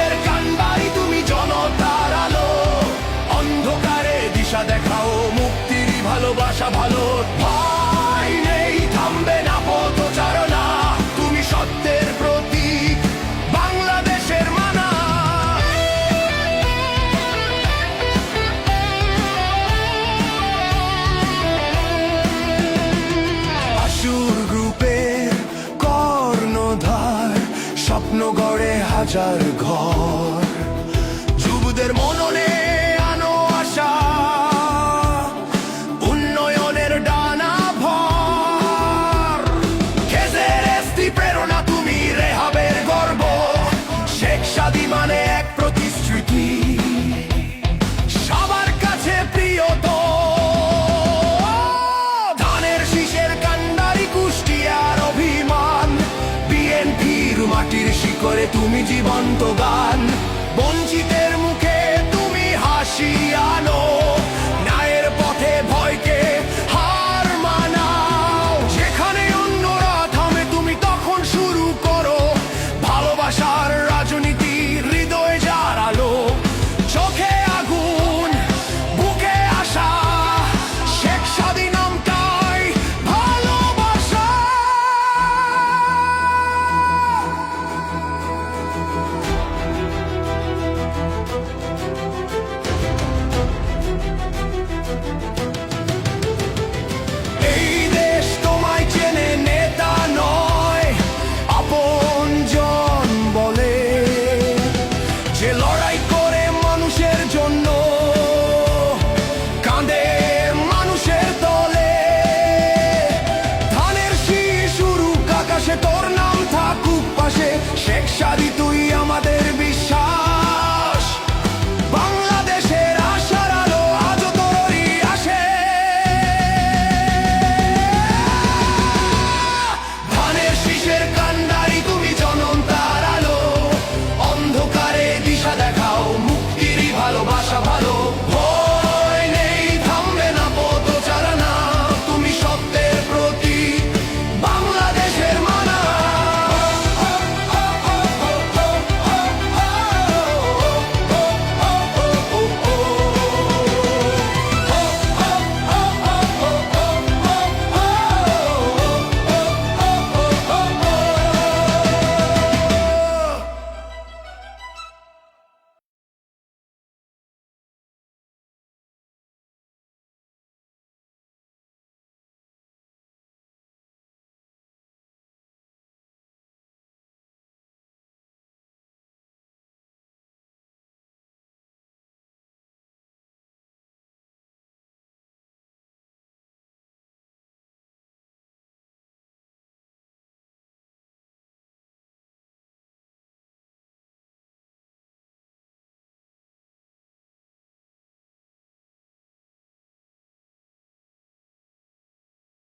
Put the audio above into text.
শীষের কান্ডারি তুমি জনতার আলো, অন্ধকারে দিশা দেখাও, মুক্তির ভালোবাসা ভালো। ভয় নেই, থামবে না পথচারণা, তুমি সত্যের প্রতীক, বাংলাদেশের মানা। আসুর গ্রুপের কর্ণধার, স্বপ্ন গড়ে হাজার ঘর, যুবদের মননে আনো আশা, উন্নয়নের ডানা ভর। খেজের এসটি প্রেরণা তুমি, রেহাবের গর্ব, শেখ সাদী মানে এক প্রতিশ্রুতি, সবার কাছে প্রিয় তো। ধানের শীষের কান্ডারি কুষ্টিয়ার অভিমান, বিএনপির মাটির শিকড়ে তুমি জীবন্ত গান, বঞ্চিতের মুখে তুমি হাসি।